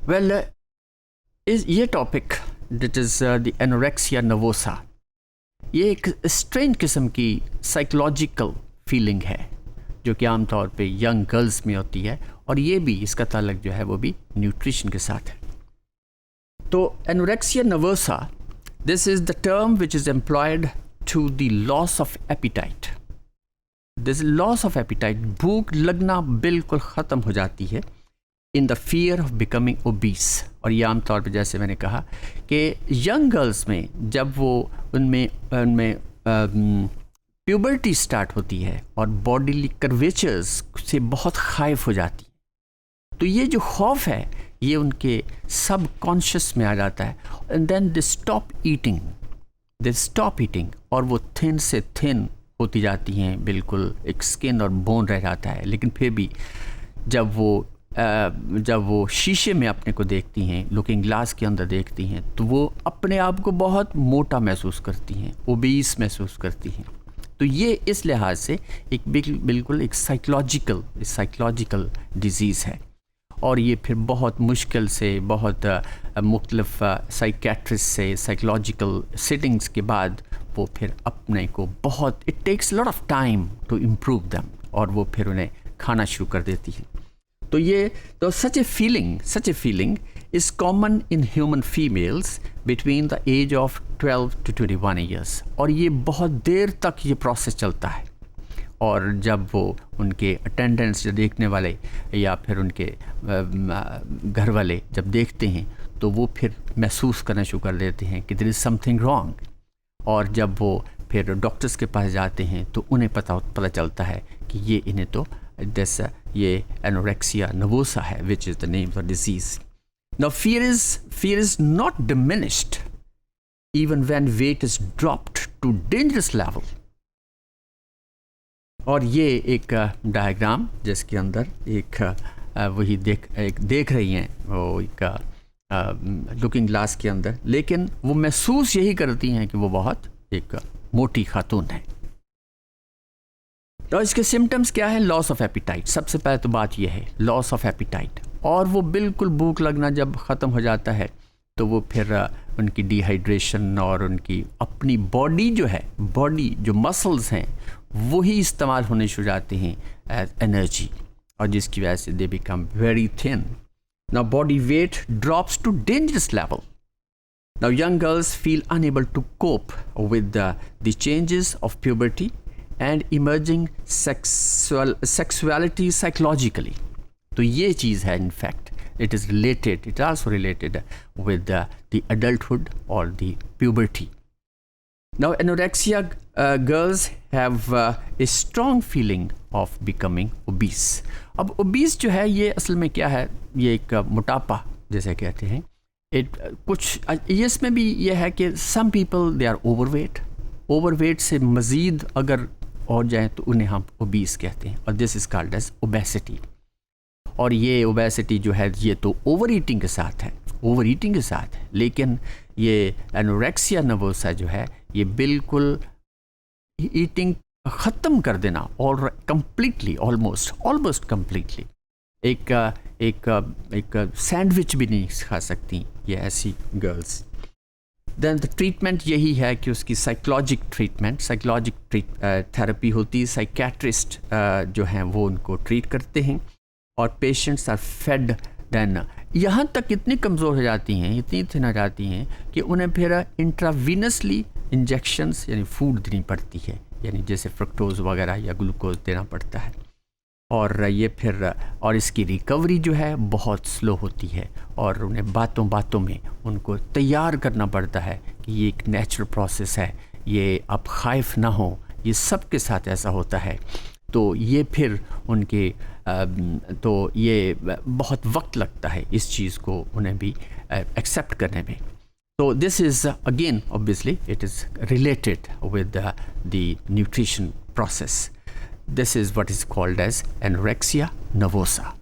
Well इस ये topic that is the anorexia nervosa, ये एक स्ट्रेंज किस्म की साइकोलॉजिकल फीलिंग है जो कि आमतौर पे यंग गर्ल्स में होती है, और ये भी इसका ताल्लुक जो है वो भी न्यूट्रिशन के साथ है। तो anorexia nervosa, this is the term which is employed to the loss of appetite. This loss of appetite, भूख लगना बिल्कुल ख़त्म हो जाती है in the fear of becoming obese. और ये आमतौर पर जैसे मैंने कहा कि यंग गर्ल्स में जब वो उनमें प्यूबर्टी स्टार्ट होती है और बॉडीली कर्वेचर्स से बहुत खाइफ हो जाती है, तो ये जो खौफ है ये उनके सब कॉन्शियस में आ जाता है, and then they stop eating और वो थिन से थिन होती जाती हैं, बिल्कुल एक स्किन और बोन रह जाता है। लेकिन फिर भी जब वो शीशे में अपने को देखती हैं, लुकिंग ग्लास के अंदर देखती हैं, तो वो अपने आप को बहुत मोटा महसूस करती हैं, ओबीस महसूस करती हैं। तो ये इस लिहाज से एक बिल्कुल एक साइकोलॉजिकल डिज़ीज़ है, और ये फिर बहुत मुश्किल से, बहुत मुख्तलिफ साइकेट्रिस्ट से साइकोलॉजिकल सिटिंग्स के बाद वो फिर अपने को बहुत, it takes lot of time to improve them, और वो फिर उन्हें खाना शुरू कर देती है। तो ये तो such a feeling is common in human females between the age of 12 to 21 years, और ये बहुत देर तक ये प्रोसेस चलता है। और जब वो उनके अटेंडेंट्स जो देखने वाले या फिर उनके घर वाले जब देखते हैं, तो वो फिर महसूस करना शुरू कर देते हैं कि देयर इज़ समथिंग रॉन्ग। और जब वो फिर डॉक्टर्स के पास जाते हैं तो उन्हें पता चलता है कि ये इन्हें तो ये एनोरेक्सिया नर्वोसा है, which is the name of the disease. Now fear is not diminished even when weight is dropped to dangerous level। और ये एक डायग्राम जिसके अंदर एक वही देख रही हैं, वो एक लुकिंग ग्लास के अंदर, लेकिन वो महसूस यही करती हैं कि वो बहुत एक मोटी खातून है। तो इसके सिम्टम्स क्या है? Loss of appetite. सबसे पहले तो बात यह है लॉस ऑफ एपिटाइट, और वो बिल्कुल भूख लगना जब ख़त्म हो जाता है तो वो फिर उनकी डिहाइड्रेशन और उनकी अपनी बॉडी जो मसल्स हैं वही इस्तेमाल होने शुरू जाते हैं एज एनर्जी, और जिसकी वजह से they become very thin. Now body weight drops to dangerous level. Now young girls feel unable to cope with the changes of puberty and emerging sexuality psychologically. तो ये चीज़ है, in fact it is also related with the adulthood or the puberty. Now anorexia girls have a strong feeling of becoming obese. अब obese जो है ये असल में क्या है? ये एक मोटापा जैसे कहते हैं। कुछ इसमें भी ये है कि some people they are overweight से मज़ीद अगर और जाएँ तो उन्हें हम obese कहते हैं, और this is called as obesity। और ये ओबेसिटी जो है ये तो ओवर ईटिंग के साथ है, लेकिन ये एनोरेक्सिया नर्वोसा जो है ये बिल्कुल ईटिंग ख़त्म कर देना, और कम्प्लीटली ऑलमोस्ट कम्प्लीटली एक सैंडविच भी नहीं खा सकती ये ऐसी गर्ल्स। देन द ट्रीटमेंट यही है कि उसकी साइकोलॉजिक थेरेपी होती है। साइकेट्रिस्ट जो हैं वो उनको ट्रीट करते हैं, और पेशेंट्स आर फेड देन, यहाँ तक इतनी कमज़ोर हो जाती हैं, इतनी थिन हो जाती हैं कि उन्हें फिर इंट्रावीनसली इंजेक्शंस यानी फूड देनी पड़ती है, यानी जैसे फ्रक्टोज वगैरह या ग्लूकोज देना पड़ता है। और ये फिर और इसकी रिकवरी जो है बहुत स्लो होती है, और उन्हें बातों में उनको तैयार करना पड़ता है कि ये एक नेचुरल प्रोसेस है, ये आप खाइफ ना हो, ये सब के साथ ऐसा होता है। तो ये फिर उनके तो ये बहुत वक्त लगता है इस चीज़ को उन्हें भी एक्सेप्ट करने में। तो this is again obviously it is related with the nutrition process. This is what is called as anorexia nervosa.